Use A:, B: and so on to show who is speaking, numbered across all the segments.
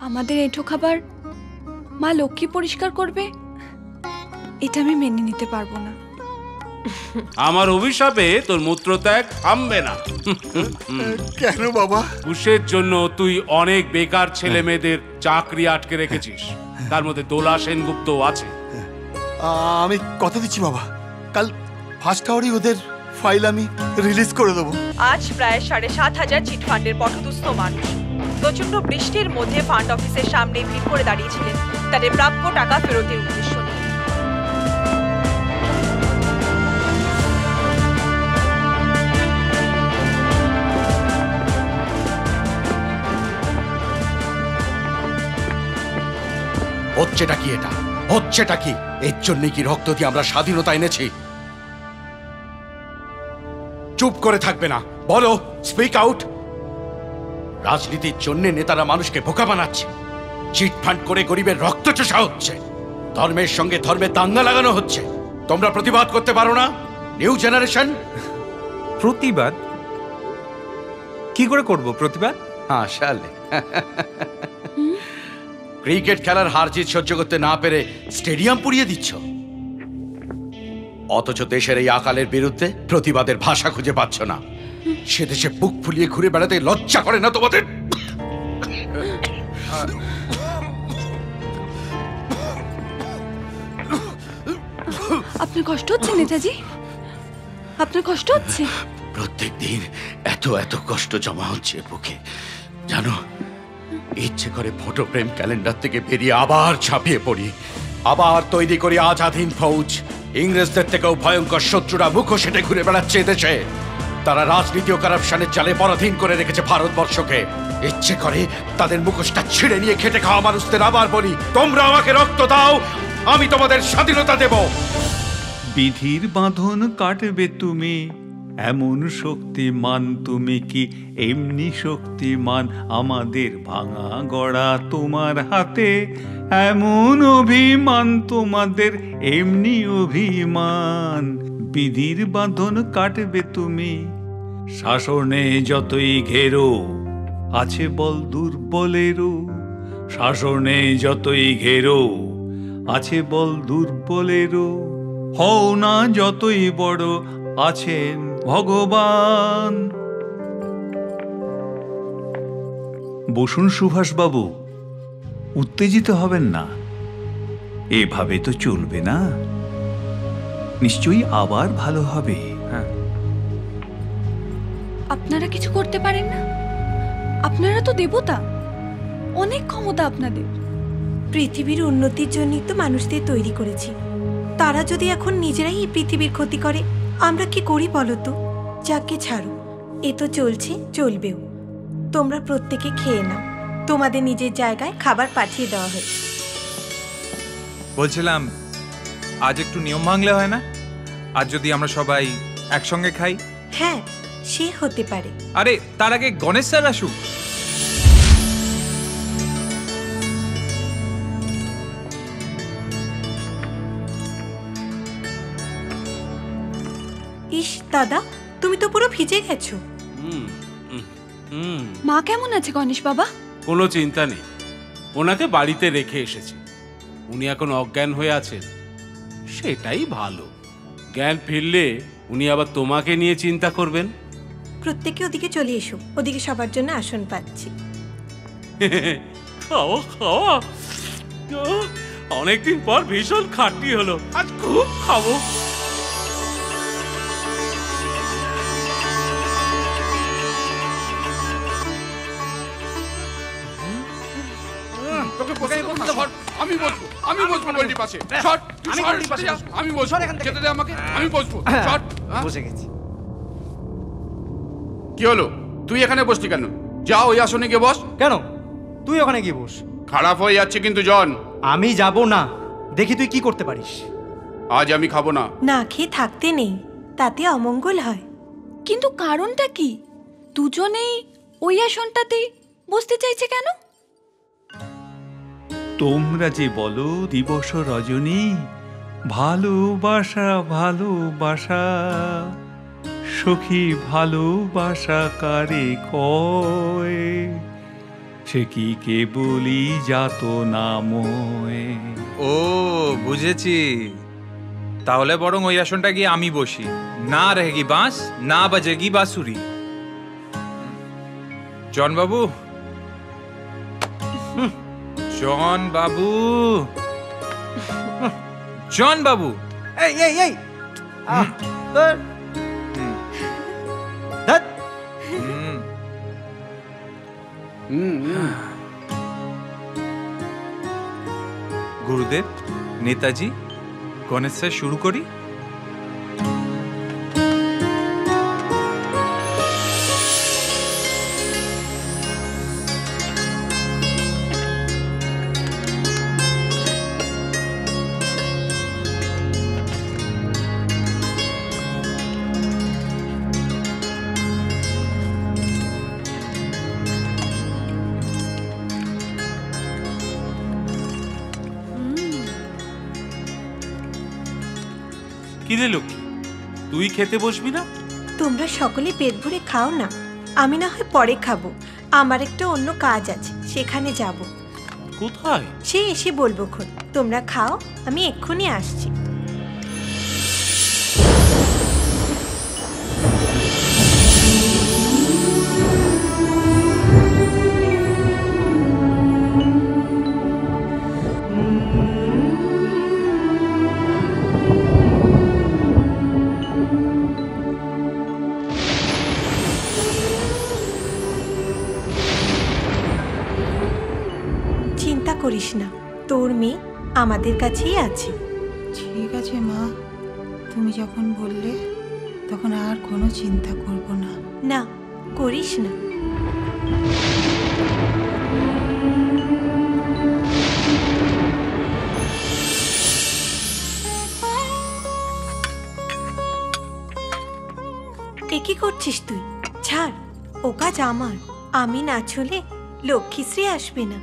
A: আমাদের এঁঠো খাবার মা লক্ষ্মী পরিষ্কার করবে, এটা আমি মেনে নিতে পারবো না।
B: আমার অভিশাপে তোর মূত্রত্যাগ থামবে না।
C: কেন বাবা?
B: কুশের জন্য তুই অনেক বেকার ছেলে মেয়েদের চাকরি আটকে রেখেছিস, তার মধ্যে দোলা সেনগুপ্ত আছে।
C: আমি কথা দিচ্ছি বাবা, কাল ফার্স্ট আওয়ারই ওদের ফাইল আমি রিলিজ করে দেবো।
D: আজ প্রায় ৭,৫০০ চিটফান্ডের পথদুস্থ মানুষ প্রচন্ড বৃষ্টির মধ্যে ফান্ড অফিসের সামনে ভিড় করে দাঁড়িয়েছিলেন তাদের প্রাপ্য টাকা ফেরতের উদ্দেশ্য নিয়ে।
E: হচ্ছেটা কি এটা? হচ্ছেটা কি? এর জন্যই কি রক্ত দিয়ে আমরা স্বাধীনতা এনেছি? চুপ করে থাকবে না, বলো, স্পিক আউট। রাজনীতির জন্য নেতারা মানুষকে বোকা বানাচ্ছে, চিটফান্ড করে গরিবের রক্ত চোষা হচ্ছে, ধর্মের সঙ্গে ধর্মের দাঙ্গা লাগানো হচ্ছে। তোমরা প্রতিবাদ করতে পারো না? New generation.
F: প্রতিবাদ কি করে করব? প্রতিবাদ
E: আসলে ক্রিকেট খেলার হার জিত সহ্য করতে না পেরে স্টেডিয়াম পুড়িয়ে দিচ্ছ, অথচ দেশের এই আকালের বিরুদ্ধে প্রতিবাদের ভাষা খুঁজে পাচ্ছ না। সে দেশে বুক ফুলিয়ে ঘুরে বেড়াতে লজ্জা করে না তোমাদের?
A: আপনার কষ্ট হচ্ছে নেতাজি? আপনার কষ্ট হচ্ছে?
E: প্রত্যেক দিন এত এত কষ্ট জমা হচ্ছে বুকে, জানো। ইচ্ছে করে ফটো ফ্রেম ক্যালেন্ডার থেকে বেরিয়ে আবার ছাপিয়ে পড়ি, আবার তৈরি করি আজাদহীন ফৌজ। ইংরেজদের থেকেও ভয়ঙ্কর শত্রুরা মুখোশ হেঁটে ঘুরে বেড়াচ্ছে দেশে। তারা রাজনীতি ও কারাপশনের জালে পরাধীন করে রেখেছে ভারতবর্ষকে। ইচ্ছে করে তাদের মুখোশটা ছিঁড়ে নিয়ে খেটে খাওয়া মানুষদের আবার বলি, তোমরা আমাকে রক্ত দাও, আমি তোমাদের স্বাধীনতা দেব।
G: বিধির বাঁধন কাটবে তুমি, এমন শক্তিমান তুমি কি এমনি শক্তিমান? আমাদের ভাঙা গড়া তোমার হাতে, এমন অভিমান তোমাদের এমনি অভিমান। বিধির বাঁধন কাটবে তুমি, শাসনে যতই ঘেরো আছে বল দুর্বলেরও। শাসনে যতই ঘেরো আছে বল দুর্বলেরও। হও না যতই বড় আছেন ভগবান। বসুন সুভাষবাবু, উত্তেজিত হবেন না, এভাবে তো চলবে না, নিশ্চয়ই আবার ভালো হবে। হ্যাঁ,
A: আপনারা কিছু করতে পারেন না? আপনারা তো দেবতা, অনেক ক্ষমতা আপনাদের।
H: পৃথিবীর উন্নতির জন্যই তো মানুষদের তৈরি করেছি, তারা যদি এখন নিজেরাই এই পৃথিবীর ক্ষতি করে, আমরা কি করি বলো তো? যাকে ছাড়ো, এ তো চলছে, চলবেও। তোমরা প্রত্যেকে খেয়ে নাও, তোমাদের নিজের জায়গায় খাবার পাঠিয়ে দেওয়া হয়েছে।
F: বলছিলাম আজ একটু নিয়ম ভাঙলে হয় না? আজ যদি আমরা সবাই একসঙ্গে খাই।
H: হ্যাঁ, সে হতে পারে।
F: আরে তার আগে গণেশ স্যার আসুক।
H: ইস দাদা, তুমি তো পুরো ভিজে গেছো।
A: মা কেমন আছে গণেশ বাবা?
B: কোনো চিন্তা নেই, ওনাকে বাড়িতে রেখে এসেছি। উনি এখন অজ্ঞান হয়ে আছেন, সেটাই ভালো। জ্ঞান ফিরলে উনি আবার তোমাকে নিয়ে চিন্তা করবেন।
H: প্রত্যেকে ওদিকে চলে এসো, ওদিকে সবার জন্য আসন পাচ্ছি।
B: খাওয়া খাওয়া, অনেকদিন পর ভীষণ খাটনি হলো, আজ খুব খাবো।
I: আমি বসবো, আমি বসবো গোলটির পাশে। আমি বসবো, খেতে দে আমাকে, আমি বসবো।
J: বসে গেছি।
I: কি হলো, তুই এখানে বসলি কেন? যা ওই আসনে গিয়ে বস।
J: কেন? তুই ওখানে গিয়ে বস।
I: খারাপ হয়ে যাচ্ছে কিন্তু জন।
J: আমি যাব না, দেখি তুই কি করতে পারিস।
I: আজ আমি খাবো না।
H: না খেয়ে থাকতে নেই, তাতে অমঙ্গল হয়।
A: কিন্তু কারণটা কি? দুজনেই ওই আসনটাতেই বসতে চাইছে কেন?
G: তোমরা যে বলো দিবস রজনী, ভালোবাসা ভালোবাসা, সখী ভালোবাসা কারে কয়? সে কি কেবলই যাত নাময়।
F: ও বুঝেছি, তাহলে বরং ওই আসনটা গিয়ে আমি বসি। না रहेगी बांस না বাজেগি বাঁশুরি। জন বাবু, জন বাবু, জন বাবু,
J: এই এই এই তোর ধ্যাৎ।
F: গুরুদেব, নেতাজি, গণেশ স্যার শুরু করি।
B: কিরে লক্ষ্মী, তুই খেতে বসবি না?
H: তোমরা সকলে পেট ভরে খাও না, আমি না হয় পরে খাবো। আমার একটা অন্য কাজ আছে, সেখানে যাব।
B: কোথায়?
H: সে এসে বলবো খন। তোমরা খাও, আমি এক্ষুনি আসছি। চিন্তা করিস না, তোর মেয়ে আমাদের কাছেই আছে।
K: ঠিক আছে মা, তুমি যখন বললে তখন আর কোনো চিন্তা করব না।
H: না, করিস না। এ কি করছিস তুই? ছাড়, ও কাজ আমার। আমি না ছুলে লক্ষ্মীশ্রী আসবে না।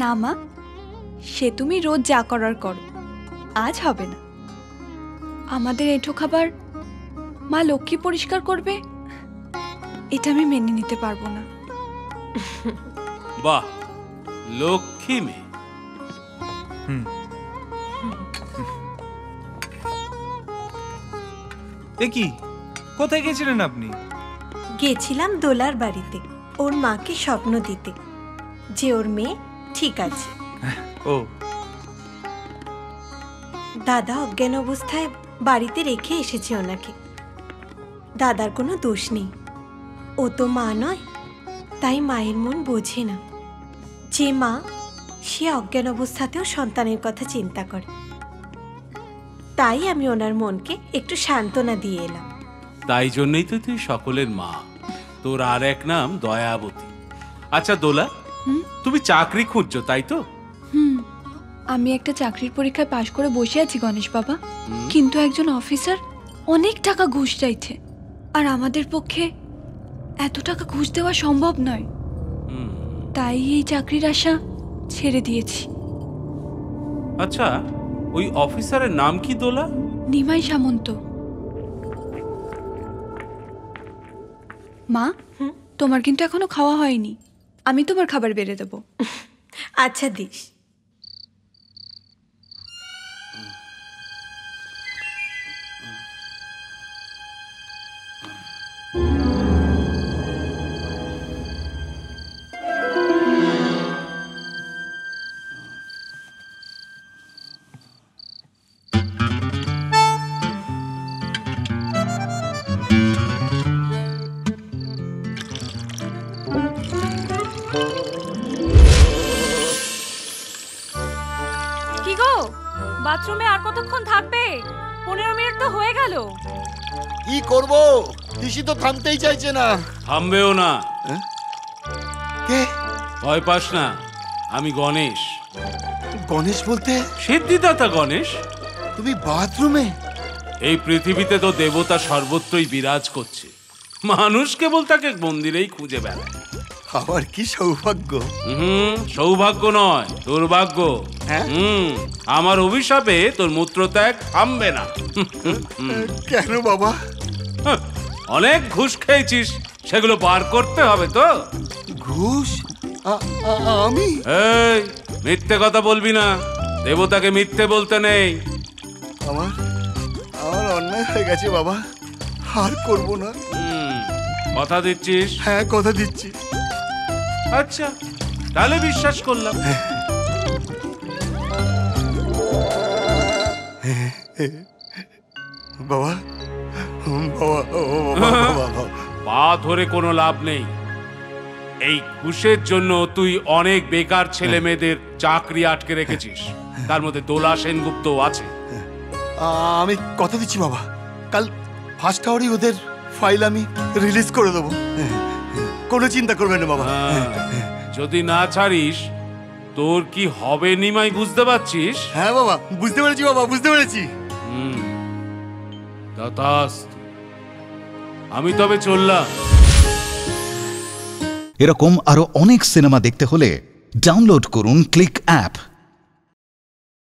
A: না মা, সে তুমি রোজ যা করার করো, আজ হবে না। আমাদের এঁঠো খাবার মা লক্ষ্মী পরিষ্কার করবে, এটা আমি মেনে নিতে পারবো না।
B: বাহ, লক্ষ্মী মেয়ে।
F: এ কি, কোথায় গেছিলেন আপনি?
H: গেছিলাম দোলার বাড়িতে ওর মাকে স্বপ্ন দিতে যে ওর মেয়ে ঠিক আছে।
F: ও,
H: দাদা অজ্ঞান অবস্থায় বাড়িতে রেখে এসেছে ওনাকে। দাদার কোনো দোষ নেই, ও তো মা নয়, তাই মায়ের মন বোঝে না। যে মা, সে অজ্ঞান অবস্থাতেও সন্তানের কথা চিন্তা করে। তাই আমি ওনার মনকে একটু সান্ত্বনা দিয়ে এলাম।
B: তাই জন্যই তো তুই সকলের মা। তোর আর এক নাম দয়াবতী। আচ্ছা দোলা, তুমি চাকরি খুঁজছো তাই তো?
A: আমি একটা চাকরির পরীক্ষায় পাশ করে বসে আছি গণেশ বাবা, কিন্তু একজন অফিসার অনেক টাকা ঘুষ চাইছে, আর আমাদের পক্ষে এত টাকা ঘুষ দেওয়া সম্ভব নয়। তাই এই চাকরির আশা ছেড়ে দিয়েছি।
B: আচ্ছা, ওই অফিসারের নাম কি দোলা?
A: নিমাই সামন্ত। মা, তোমার কিন্তু এখনো খাওয়া হয়নি, আমি তোমার খাবার বেড়ে দেবো।
H: আচ্ছা দিস।
D: কি গো, বাথরুমে আর কতক্ষণ থাকবে? 15 মিনিট তো হয়ে গেল।
C: কি করব, পিসি তো থামতেই চাইছে না।
B: থামবেও না।
C: কে?
B: ভয় পাস না, আমি গণেশ।
C: গণেশ বলতে?
B: সিদ্ধিদাতা গণেশ।
C: তুমি বাথরুমে?
B: এই পৃথিবীতে তো দেবতা সর্বত্রই বিরাজ করছে, মানুষ কেবল তাকে মন্দিরেই খুঁজে বেড়ায়।
C: আমার কি সৌভাগ্য।
B: সৌভাগ্য নয়, দুর্ভাগ্য। আমার অভিশাপে তোর মূত্রত্যাগ থামবে না।
C: কেন বাবা?
B: অনেক ঘুষ খেয়েছিস, সেগুলো বার করতে হবে তো।
C: ঘুষ? আমি
B: এই মিথ্যে কথা বলবি না, দেবতাকে মিথ্যে বলতে নেই।
C: আমার আমার অন্যায় হয়ে গেছে বাবা, আর করব না।
B: কথা দিচ্ছিস?
C: হ্যাঁ, কথা দিচ্ছি।
B: আচ্ছা, তাহলে বিশ্বাস করলাম।
C: বাবা বাবা বাবা,
B: পা ধরে কোনো লাভ নেই। এই ঘুষের জন্য তুই অনেক বেকার ছেলে মেয়েদের চাকরি আটকে রেখেছিস, তার মধ্যে দোলা সেনগুপ্ত আছে।
C: আমি কথা দিচ্ছি বাবা, কাল ফার্স্ট আওয়ারই ওদের ফাইল আমি রিলিজ করে দেবো, কোনো চিন্তা করবেন না বাবা।
B: যদি না ছাড়িস তোর কি হবে নিমাই বুঝতে পারছিস?
C: হ্যাঁ বাবা, বুঝতে পেরেছি বাবা, বুঝতে পেরেছি।
B: তথাস্তু। আমি তবে চললাম।
L: এরকম আরো অনেক সিনেমা দেখতে হলে ডাউনলোড করুন ক্লিক অ্যাপ।